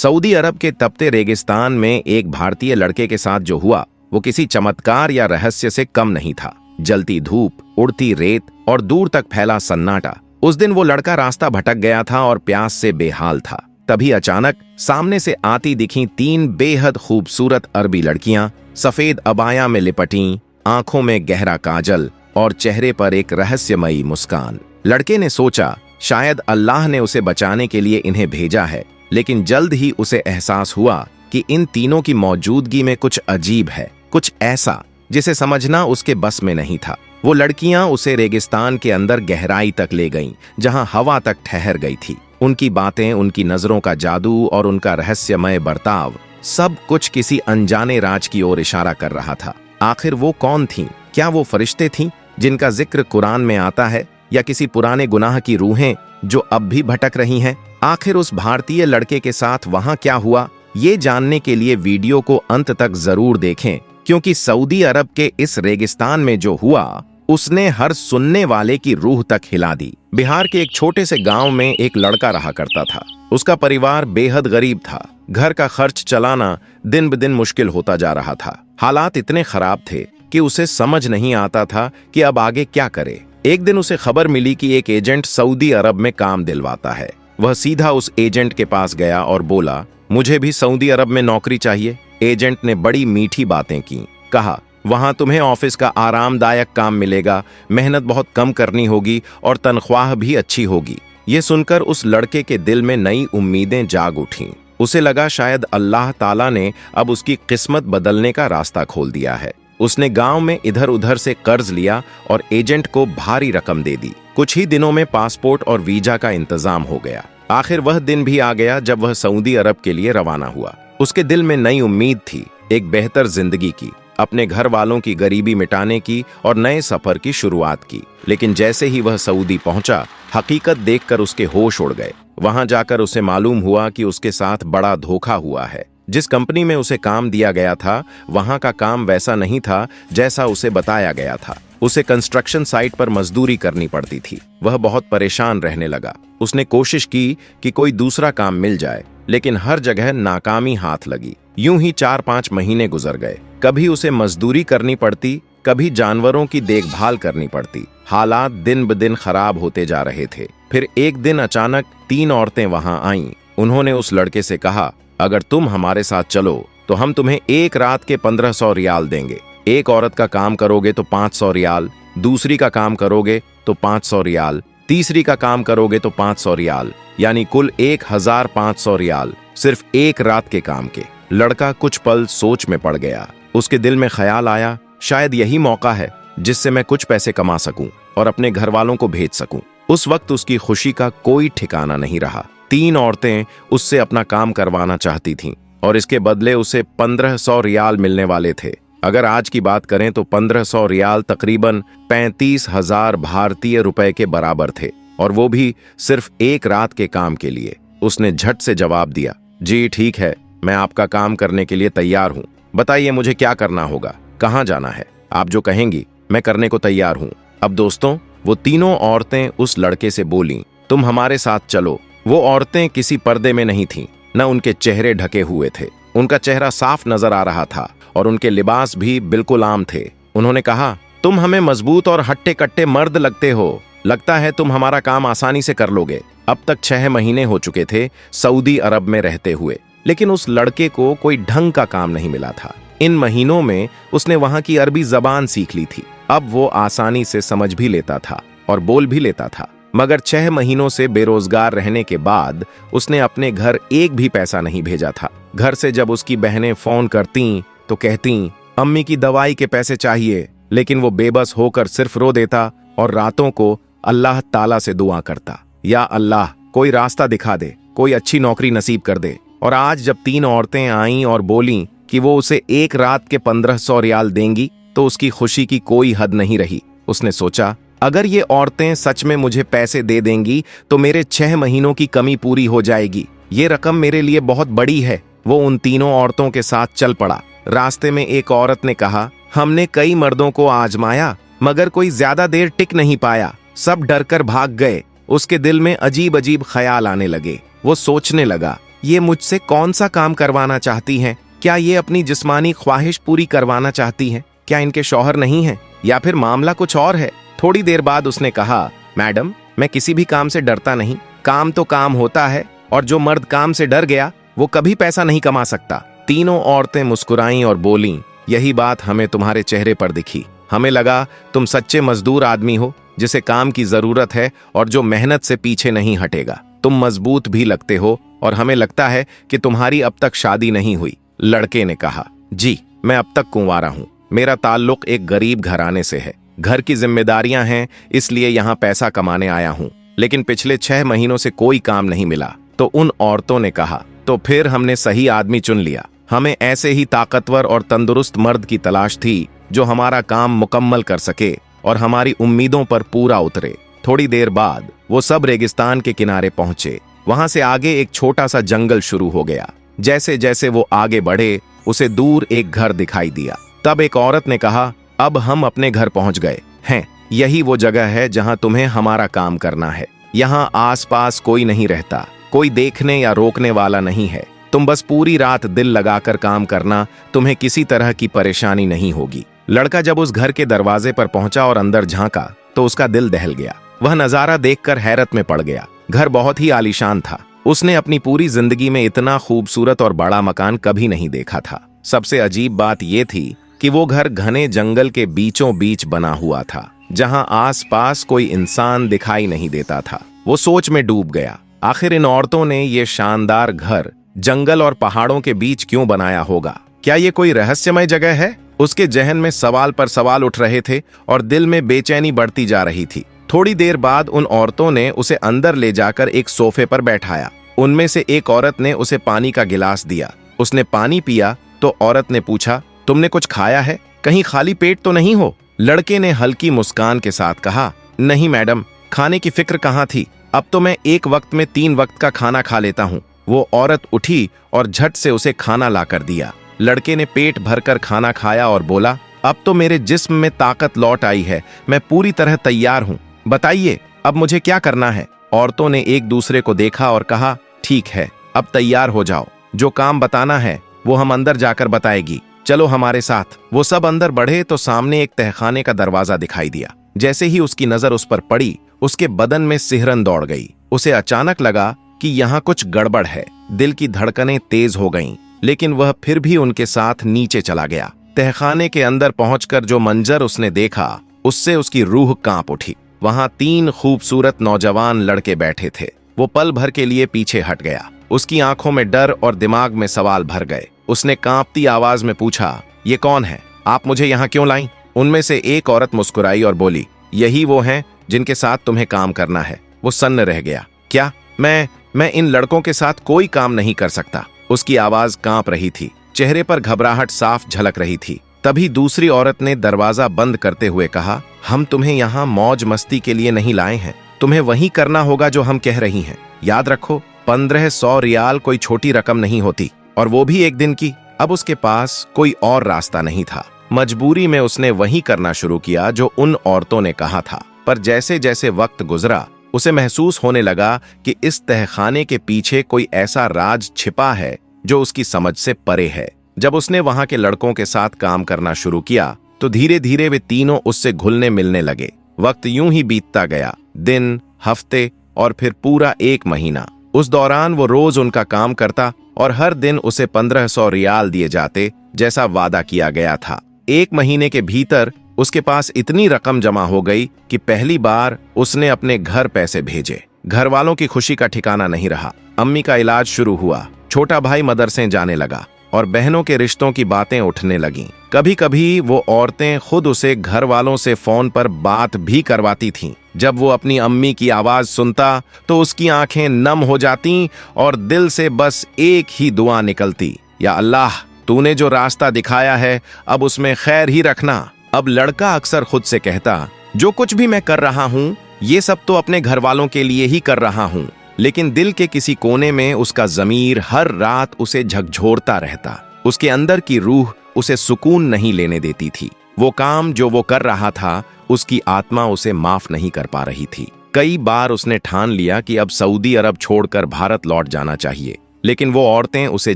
Saudi अरब के तपते रेगिस्तान में एक भारतीय लड़के के साथ जो हुआ वो किसी चमत्कार या रहस्य से कम नहीं था। जलती धूप, उड़ती रेत और दूर तक फैला सन्नाटा। उस दिन वो लड़का रास्ता भटक गया था और प्यास से बेहाल था। तभी अचानक सामने से आती दिखीं 3 बेहद खूबसूरत अरबी लड़कियां, सफेद अबाया में लिपटी, आंखों में गहरा काजल और चेहरे पर एक रहस्यमयी मुस्कान। लड़के ने सोचा शायद अल्लाह ने उसे बचाने के लिए इन्हें भेजा है, लेकिन जल्द ही उसे एहसास हुआ कि इन तीनों की मौजूदगी में कुछ अजीब है, कुछ ऐसा जिसे समझना उसके बस में नहीं था। वो लड़कियां उसे रेगिस्तान के अंदर गहराई तक ले गईं, जहां हवा तक ठहर गई थी। उनकी बातें, उनकी नजरों का जादू और उनका रहस्यमय बर्ताव, सब कुछ किसी अनजाने राज की ओर इशारा कर रहा था। आखिर वो कौन थीं? क्या वो फरिश्ते थीं जिनका जिक्र कुरान में आता है, या किसी पुराने गुनाह की रूहें जो अब भी भटक रही हैं? आखिर उस भारतीय लड़के के साथ वहां क्या हुआ, ये जानने के लिए वीडियो को अंत तक जरूर देखें, क्योंकि सऊदी अरब के इस रेगिस्तान में जो हुआ उसने हर सुनने वाले की रूह तक हिला दी। बिहार के एक छोटे से गांव में एक लड़का रहा करता था। उसका परिवार बेहद गरीब था। घर का खर्च चलाना दिन ब दिन मुश्किल होता जा रहा था। हालात इतने खराब थे कि उसे समझ नहीं आता था कि अब आगे क्या करे। एक दिन उसे खबर मिली कि एक एजेंट सऊदी अरब में काम दिलवाता है। वह सीधा उस एजेंट के पास गया और बोला, मुझे भी सऊदी अरब में नौकरी चाहिए। एजेंट ने बड़ी मीठी बातें की। कहा, वहां तुम्हें ऑफिस का आरामदायक काम मिलेगा, मेहनत बहुत कम करनी होगी और तनख्वाह भी अच्छी होगी। ये सुनकर उस लड़के के दिल में नई उम्मीदें जाग उठीं। उसे लगा शायद अल्लाह ताला ने अब उसकी किस्मत बदलने का रास्ता खोल दिया है। उसने गांव में इधर उधर से कर्ज लिया और एजेंट को भारी रकम दे दी। कुछ ही दिनों में पासपोर्ट और वीजा का इंतजाम हो गया। आखिर वह दिन भी आ गया जब वह सऊदी अरब के लिए रवाना हुआ। उसके दिल में नई उम्मीद थी, एक बेहतर जिंदगी की, अपने घर वालों की गरीबी मिटाने की और नए सफर की शुरुआत की। लेकिन जैसे ही वह सऊदी पहुंचा, हकीकत देखकर उसके होश उड़ गए। वहां जाकर उसे मालूम हुआ कि उसके साथ बड़ा धोखा हुआ है। जिस कंपनी में उसे काम दिया गया था, वहां का काम वैसा नहीं था जैसा उसे बताया गया था। उसे कंस्ट्रक्शन साइट पर मजदूरी करनी पड़ती थी। वह बहुत परेशान रहने लगा। उसने कोशिश की कि कोई दूसरा काम मिल जाए, लेकिन हर जगह नाकामी हाथ लगी। यूं ही 4-5 महीने गुजर गए। कभी उसे मजदूरी करनी पड़ती, कभी जानवरों की देखभाल करनी पड़ती। हालात दिन ब दिन खराब होते जा रहे थे। फिर एक दिन अचानक 3 औरतें वहां आईं। उन्होंने उस लड़के से कहा, अगर तुम हमारे साथ चलो तो हम तुम्हें एक रात के 1500 रियाल देंगे। एक औरत का काम करोगे तो 500 रियाल, दूसरी का काम करोगे तो 500 रियाल, तीसरी का काम करोगे तो 500 रियाल, यानी कुल 1500 रियाल सिर्फ एक रात के काम के। लड़का कुछ पल सोच में पड़ गया। उसके दिल में ख्याल आया, शायद यही मौका है जिससे मैं कुछ पैसे कमा सकूं और अपने घर वालों को भेज सकूं। उस वक्त उसकी खुशी का कोई ठिकाना नहीं रहा। 3 औरतें उससे अपना काम करवाना चाहती थीं और इसके बदले उसे 1500 रियाल मिलने वाले थे। अगर आज की बात करें तो 1500 रियाल तकरीबन 35,000 भारतीय रुपए के बराबर थे, और वो भी सिर्फ एक रात के काम के लिए। उसने झट से जवाब दिया, जी ठीक है, मैं आपका काम करने के लिए तैयार हूँ। बताइए मुझे क्या करना होगा, कहाँ जाना है? आप जो कहेंगी मैं करने को तैयार हूँ। अब दोस्तों, वो तीनों औरतें उस लड़के से बोलीं, तुम हमारे साथ चलो। वो औरतें किसी पर्दे में नहीं थीं, न उनके चेहरे ढके हुए थे। उनका चेहरा साफ नजर आ रहा था और उनके लिबास भी बिल्कुल आम थे। उन्होंने कहा, तुम हमें मजबूत और हट्टे कट्टे मर्द लगते हो, लगता है तुम हमारा काम आसानी से कर लोगे। अब तक 6 महीने हो चुके थे सऊदी अरब में रहते हुए, लेकिन उस लड़के को कोई ढंग का काम नहीं मिला था। इन महीनों में उसने वहां की अरबी जबान सीख ली थी। अब वो आसानी से समझ भी लेता था और बोल भी लेता था। मगर 6 महीनों से बेरोजगार रहने के बाद उसने अपने घर एक भी पैसा नहीं भेजा था। घर से जब उसकी बहनें फोन करती तो कहती, अम्मी की दवाई के पैसे चाहिए, लेकिन वो बेबस होकर सिर्फ रो देता और रातों को अल्लाह ताला से दुआ करता, या अल्लाह कोई रास्ता दिखा दे, कोई अच्छी नौकरी नसीब कर दे। और आज जब 3 औरतें आईं और बोलीं कि वो उसे एक रात के 1500 रियाल देंगी, तो उसकी खुशी की कोई हद नहीं रही। उसने सोचा, अगर ये औरतें सच में मुझे पैसे दे देंगी तो मेरे 6 महीनों की कमी पूरी हो जाएगी। ये रकम मेरे लिए बहुत बड़ी है। वो उन तीनों औरतों के साथ चल पड़ा। रास्ते में एक औरत ने कहा, हमने कई मर्दों को आजमाया, मगर कोई ज्यादा देर टिक नहीं पाया, सब डर कर भाग गए। उसके दिल में अजीब अजीब ख्याल आने लगे। वो सोचने लगा, ये मुझसे कौन सा काम करवाना चाहती हैं? क्या ये अपनी जिस्मानी ख्वाहिश पूरी करवाना चाहती हैं? क्या इनके शौहर नहीं हैं? या फिर मामला कुछ और है? थोड़ी देर बाद उसने कहा, मैडम, मैं किसी भी काम से डरता नहीं। काम तो काम होता है, और जो मर्द काम से डर गया वो कभी पैसा नहीं कमा सकता। तीनों औरतें मुस्कुराईं और बोलीं, यही बात हमें तुम्हारे चेहरे पर दिखी। हमें लगा तुम सच्चे मजदूर आदमी हो जिसे काम की जरूरत है और जो मेहनत से पीछे नहीं हटेगा। तुम मजबूत भी लगते हो और हमें लगता है कि तुम्हारी अब तक शादी नहीं हुई। लड़के ने कहा, जी, मैं अब तक कुंवारा हूँ। मेरा ताल्लुक एक गरीब घराने से है। घर की जिम्मेदारियां हैं, इसलिए यहाँ पैसा कमाने आया हूँ। लेकिन पिछले 6 महीनों से कोई काम नहीं मिला। तो उन औरतों ने कहा, तो फिर हमने सही आदमी चुन लिया। हमें ऐसे ही ताकतवर और तंदुरुस्त मर्द की तलाश थी जो हमारा काम मुकम्मल कर सके और हमारी उम्मीदों पर पूरा उतरे। थोड़ी देर बाद वो सब रेगिस्तान के किनारे पहुंचे। वहां से आगे एक छोटा सा जंगल शुरू हो गया। जैसे जैसे वो आगे बढ़े, उसे दूर एक घर दिखाई दिया। तब एक औरत ने कहा, अब हम अपने घर पहुंच गए हैं। यही वो जगह है जहां तुम्हें हमारा काम करना है। यहाँ आसपास कोई नहीं रहता, कोई देखने या रोकने वाला नहीं है। तुम बस पूरी रात दिल लगाकर काम करना, तुम्हें किसी तरह की परेशानी नहीं होगी। लड़का जब उस घर के दरवाजे पर पहुंचा और अंदर झांका तो उसका दिल दहल गया। वह नजारा देखकर हैरत में पड़ गया। घर बहुत ही आलीशान था। उसने अपनी पूरी जिंदगी में इतना खूबसूरत और बड़ा मकान कभी नहीं देखा था। सबसे अजीब बात यह थी कि वो घर घने जंगल के बीचों बीच बना हुआ था, जहां आसपास कोई इंसान दिखाई नहीं देता था। वो सोच में डूब गया, आखिर इन औरतों ने ये शानदार घर जंगल और पहाड़ों के बीच क्यों बनाया होगा? क्या ये कोई रहस्यमय जगह है? उसके जहन में सवाल पर सवाल उठ रहे थे और दिल में बेचैनी बढ़ती जा रही थी। थोड़ी देर बाद उन औरतों ने उसे अंदर ले जाकर एक सोफे पर बैठाया। उनमें से एक औरत ने उसे पानी का गिलास दिया। उसने पानी पिया तो औरत ने पूछा, तुमने कुछ खाया है? कहीं खाली पेट तो नहीं हो? लड़के ने हल्की मुस्कान के साथ कहा, नहीं मैडम, खाने की फिक्र कहाँ थी। अब तो मैं एक वक्त में 3 वक्त का खाना खा लेता हूँ। वो औरत उठी और झट से उसे खाना लाकर दिया। लड़के ने पेट भरकर खाना खाया और बोला, अब तो मेरे जिस्म में ताकत लौट आई है। मैं पूरी तरह तैयार हूँ। बताइए, अब मुझे क्या करना है? औरतों ने एक दूसरे को देखा और कहा, ठीक है, अब तैयार हो जाओ। जो काम बताना है वो हम अंदर जाकर बताएगी। चलो हमारे साथ। वो सब अंदर बढ़े तो सामने एक तहखाने का दरवाजा दिखाई दिया। जैसे ही उसकी नजर उस पर पड़ी, उसके बदन में सिहरन दौड़ गई। उसे अचानक लगा कि यहाँ कुछ गड़बड़ है। दिल की धड़कनें तेज हो गईं, लेकिन वह फिर भी उनके साथ नीचे चला गया। तहखाने के अंदर पहुंचकर जो मंजर उसने देखा, उससे उसकी रूह कांप उठी। वहां 3 खूबसूरत नौजवान लड़के बैठे थे। वो पल भर के लिए पीछे हट गया। उसकी आंखों में डर और दिमाग में सवाल भर गए। उसने कांपती आवाज में पूछा, ये कौन है? आप मुझे यहाँ क्यों लाईं? उनमें से एक औरत मुस्कुराई और बोली, यही वो हैं जिनके साथ तुम्हें काम करना है। वो सन्न रह गया। क्या? मैं इन लड़कों के साथ कोई काम नहीं कर सकता। उसकी आवाज कांप रही थी, चेहरे पर घबराहट साफ झलक रही थी। तभी दूसरी औरत ने दरवाजा बंद करते हुए कहा, हम तुम्हें यहाँ मौज मस्ती के लिए नहीं लाए हैं। तुम्हें वही करना होगा जो हम कह रही हैं। याद रखो, 1500 रियाल कोई छोटी रकम नहीं होती, और वो भी एक दिन की। अब उसके पास कोई और रास्ता नहीं था। मजबूरी में उसने वही करना शुरू किया जो उन औरतों ने कहा था। पर जैसे जैसे वक्त गुजरा, उसे महसूस होने लगा कि इस तहखाने के पीछे कोई ऐसा राज छिपा है जो उसकी समझ से परे है। जब उसने वहां के लड़कों के साथ काम करना शुरू किया तो धीरे धीरे वे तीनों उससे घुलने मिलने लगे। वक्त यूं ही बीतता गया, दिन, हफ्ते और फिर पूरा 1 महीना। उस दौरान वो रोज उनका काम करता और हर दिन उसे 1500 रियाल दिए जाते, जैसा वादा किया गया था। 1 महीने के भीतर उसके पास इतनी रकम जमा हो गई कि पहली बार उसने अपने घर पैसे भेजे। घर वालों की खुशी का ठिकाना नहीं रहा। अम्मी का इलाज शुरू हुआ, छोटा भाई मदरसे जाने लगा और बहनों के रिश्तों की बातें उठने लगीं। कभी कभी वो औरतें खुद उसे घर वालों से फोन पर बात भी करवाती थीं। जब वो अपनी अम्मी की आवाज सुनता तो उसकी आंखें नम हो जातीं और दिल से बस एक ही दुआ निकलती, या अल्लाह, तूने जो रास्ता दिखाया है अब उसमें खैर ही रखना। अब लड़का अक्सर खुद से कहता, जो कुछ भी मैं कर रहा हूँ ये सब तो अपने घर वालों के लिए ही कर रहा हूँ। लेकिन दिल के किसी कोने में उसका ज़मीर हर रात उसे झकझोरता रहता। उसके अंदर की रूह उसे सुकून नहीं लेने देती थी। वो काम जो वो कर रहा था, उसकी आत्मा उसे माफ नहीं कर पा रही थी। कई बार उसने ठान लिया कि अब सऊदी अरब छोड़कर भारत लौट जाना चाहिए, लेकिन वो औरतें उसे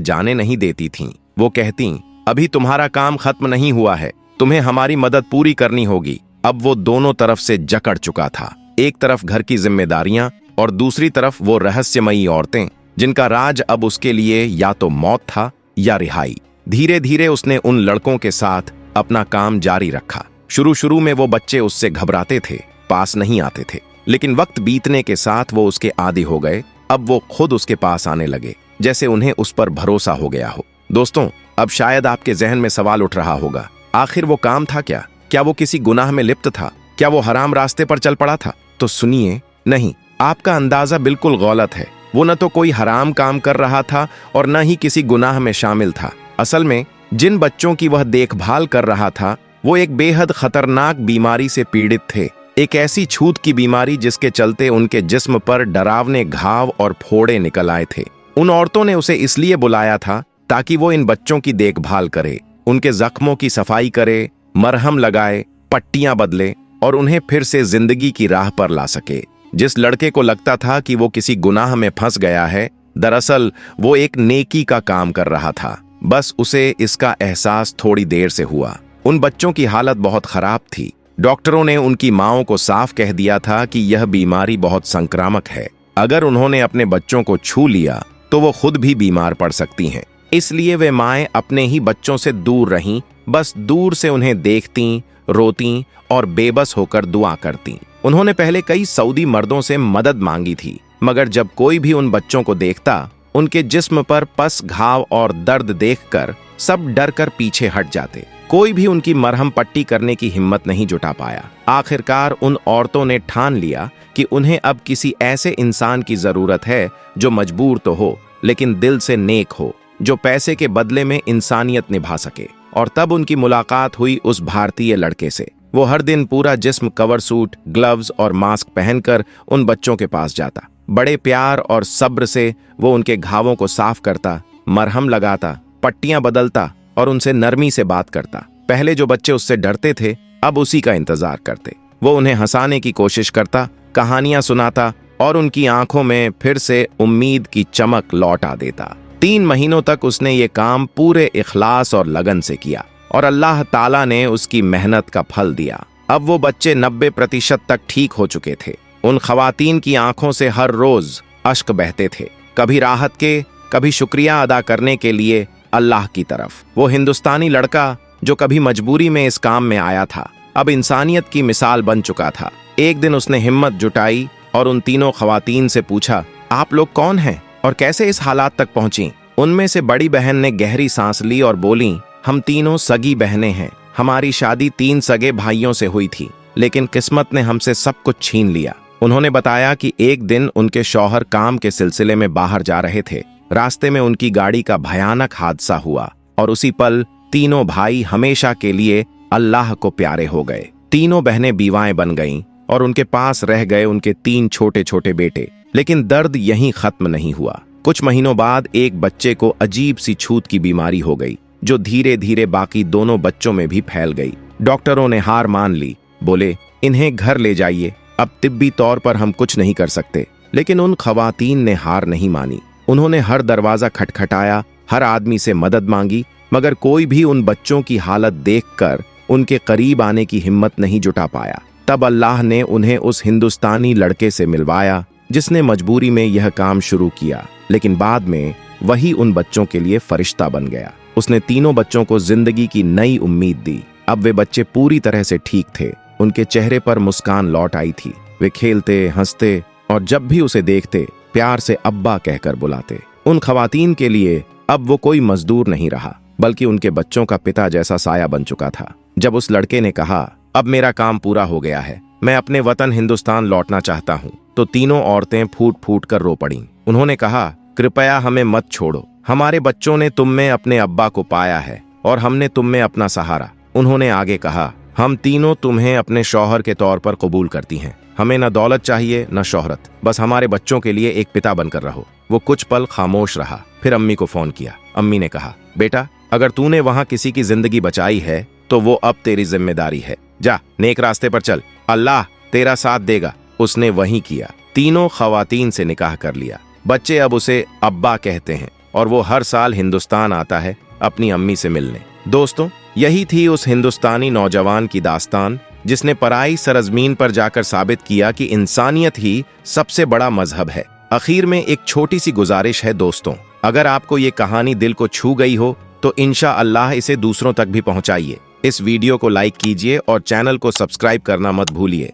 जाने नहीं देती थीं। वो कहती, अभी तुम्हारा काम खत्म नहीं हुआ है, तुम्हें हमारी मदद पूरी करनी होगी। अब वो दोनों तरफ से जकड़ चुका था, एक तरफ घर की जिम्मेदारियां और दूसरी तरफ वो रहस्यमयी औरतें जिनका राज अब उसके लिए या तो मौत था या रिहाई। धीरे धीरे उसने उन लड़कों के साथ अपना काम जारी रखा। शुरू में वो बच्चे उससे घबराते थे, पास नहीं आते थे, लेकिन वक्त बीतने के साथ वो उसके आदी हो गए। अब वो खुद उसके पास आने लगे, जैसे उन्हें उस पर भरोसा हो गया हो। दोस्तों, अब शायद आपके जहन में सवाल उठ रहा होगा, आखिर वो काम था क्या? क्या वो किसी गुनाह में लिप्त था? क्या वो हराम रास्ते पर चल पड़ा था? तो सुनिए, नहीं, आपका अंदाजा बिल्कुल गलत है। वो न तो कोई हराम काम कर रहा था और न ही किसी गुनाह में शामिल था। असल में जिन बच्चों की वह देखभाल कर रहा था वो एक बेहद खतरनाक बीमारी से पीड़ित थे, एक ऐसी छूत की बीमारी जिसके चलते उनके जिस्म पर डरावने घाव और फोड़े निकल आए थे। उन औरतों ने उसे इसलिए बुलाया था ताकि वो इन बच्चों की देखभाल करे, उनके जख्मों की सफाई करे, मरहम लगाए, पट्टियां बदले और उन्हें फिर से जिंदगी की राह पर ला सके। जिस लड़के को लगता था कि वो किसी गुनाह में फंस गया है, दरअसल वो एक नेकी का काम कर रहा था। बस उसे इसका एहसास थोड़ी देर से हुआ। उन बच्चों की हालत बहुत खराब थी। डॉक्टरों ने उनकी माओं को साफ कह दिया था कि यह बीमारी बहुत संक्रामक है, अगर उन्होंने अपने बच्चों को छू लिया तो वो खुद भी बीमार पड़ सकती हैं। इसलिए वे माएं अपने ही बच्चों से दूर रहीं, बस दूर से उन्हें देखतीं, रोतीं और बेबस होकर दुआ करतीं। उन्होंने पहले कई सऊदी मर्दों से मदद मांगी थी, मगर जब कोई भी उन बच्चों को देखता, उनके जिस्म पर पस, घाव और दर्द देखकर सब डर कर पीछे हट जाते। कोई भी उनकी मरहम पट्टी करने की हिम्मत नहीं जुटा पाया। आखिरकार उन औरतों ने ठान लिया कि उन्हें अब किसी ऐसे इंसान की जरूरत है जो मजबूर तो हो लेकिन दिल से नेक हो, जो पैसे के बदले में इंसानियत निभा सके। और तब उनकी मुलाकात हुई उस भारतीय लड़के से। वो हर दिन पूरा जिस्म कवर सूट, ग्लव्स और मास्क पहनकर उन बच्चों के पास जाता। बड़े प्यार और सब्र से वो उनके घावों को साफ करता, मरहम लगाता, पट्टियां बदलता और उनसे नरमी से बात करता। पहले जो बच्चे उससे डरते थे अब उसी का इंतजार करते। वो उन्हें हंसाने की कोशिश करता, कहानियां सुनाता और उनकी आंखों में फिर से उम्मीद की चमक लौटा देता। 3 महीनों तक उसने ये काम पूरे इखलास और लगन से किया और अल्लाह ताला ने उसकी मेहनत का फल दिया। अब वो बच्चे 90% तक ठीक हो चुके थे। उन खवातीन की आंखों से हर रोज अश्क बहते थे, कभी राहत के, कभी शुक्रिया अदा करने के लिए अल्लाह की तरफ। वो हिंदुस्तानी लड़का जो कभी मजबूरी में इस काम में आया था, अब इंसानियत की मिसाल बन चुका था। एक दिन उसने हिम्मत जुटाई और उन तीनों खवातीन से पूछा, आप लोग कौन हैं और कैसे इस हालात तक पहुंची? उनमें से बड़ी बहन ने गहरी सांस ली और बोली, हम तीनों सगी बहनें हैं। हमारी शादी 3 सगे भाइयों से हुई थी, लेकिन किस्मत ने हमसे सब कुछ छीन लिया। उन्होंने बताया कि एक दिन उनके शौहर काम के सिलसिले में बाहर जा रहे थे। रास्ते में उनकी गाड़ी का भयानक हादसा हुआ और उसी पल तीनों भाई हमेशा के लिए अल्लाह को प्यारे हो गए। तीनों बहनें बीवाएं बन गईं और उनके पास रह गए उनके 3 छोटे छोटे बेटे। लेकिन दर्द यहीं खत्म नहीं हुआ। कुछ महीनों बाद एक बच्चे को अजीब सी छूत की बीमारी हो गई, जो धीरे धीरे बाकी दोनों बच्चों में भी फैल गई। डॉक्टरों ने हार मान ली, बोले इन्हें घर ले जाइए, अब तिब्बी तौर पर हम कुछ नहीं कर सकते। लेकिन उन खवातीन ने हार नहीं मानी। उन्होंने हर दरवाजा खटखटाया, हर आदमी से मदद मांगी, मगर कोई भी उन बच्चों की हालत देखकर उनके करीब आने की हिम्मत नहीं जुटा पाया। तब अल्लाह ने उन्हें उस हिंदुस्तानी लड़के से मिलवाया जिसने मजबूरी में यह काम शुरू किया, लेकिन बाद में वही उन बच्चों के लिए फरिश्ता बन गया। उसने तीनों बच्चों को जिंदगी की नई उम्मीद दी। अब वे बच्चे पूरी तरह से ठीक थे, उनके चेहरे पर मुस्कान लौट आई थी। वे खेलते, हंसते और जब भी उसे देखते प्यार से अब्बा कहकर बुलाते। उन खवातीन के लिए अब वो कोई मजदूर नहीं रहा, बल्कि उनके बच्चों का पिता जैसा साया बन चुका था। जब उस लड़के ने कहा, अब मेरा काम पूरा हो गया है, मैं अपने वतन हिंदुस्तान लौटना चाहता हूँ, तो तीनों औरतें फूट फूट कर रो पड़ीं। उन्होंने कहा, कृपया हमें मत छोड़ो, हमारे बच्चों ने तुम में अपने अब्बा को पाया है और हमने तुम में अपना सहारा। उन्होंने आगे कहा, हम तीनों तुम्हें अपने शौहर के तौर पर कबूल करती हैं। हमें न दौलत चाहिए न शोहरत, बस हमारे बच्चों के लिए एक पिता बनकर रहो। वो कुछ पल खामोश रहा, फिर अम्मी को फोन किया। अम्मी ने कहा, बेटा अगर तूने वहां किसी की जिंदगी बचाई है तो वो अब तेरी जिम्मेदारी है। जा नेक रास्ते पर चल, अल्लाह तेरा साथ देगा। उसने वही किया। तीनों खवातीन से निकाह कर लिया। बच्चे अब उसे अब्बा कहते हैं। और वो हर साल हिंदुस्तान आता है अपनी अम्मी से मिलने। दोस्तों, यही थी उस हिंदुस्तानी नौजवान की दास्तान जिसने पराई सरजमीन पर जाकर साबित किया कि इंसानियत ही सबसे बड़ा मजहब है। आखिर में एक छोटी सी गुजारिश है दोस्तों, अगर आपको ये कहानी दिल को छू गई हो तो इंशाअल्लाह इसे दूसरों तक भी पहुंचाइए। इस वीडियो को लाइक कीजिए और चैनल को सब्सक्राइब करना मत भूलिए।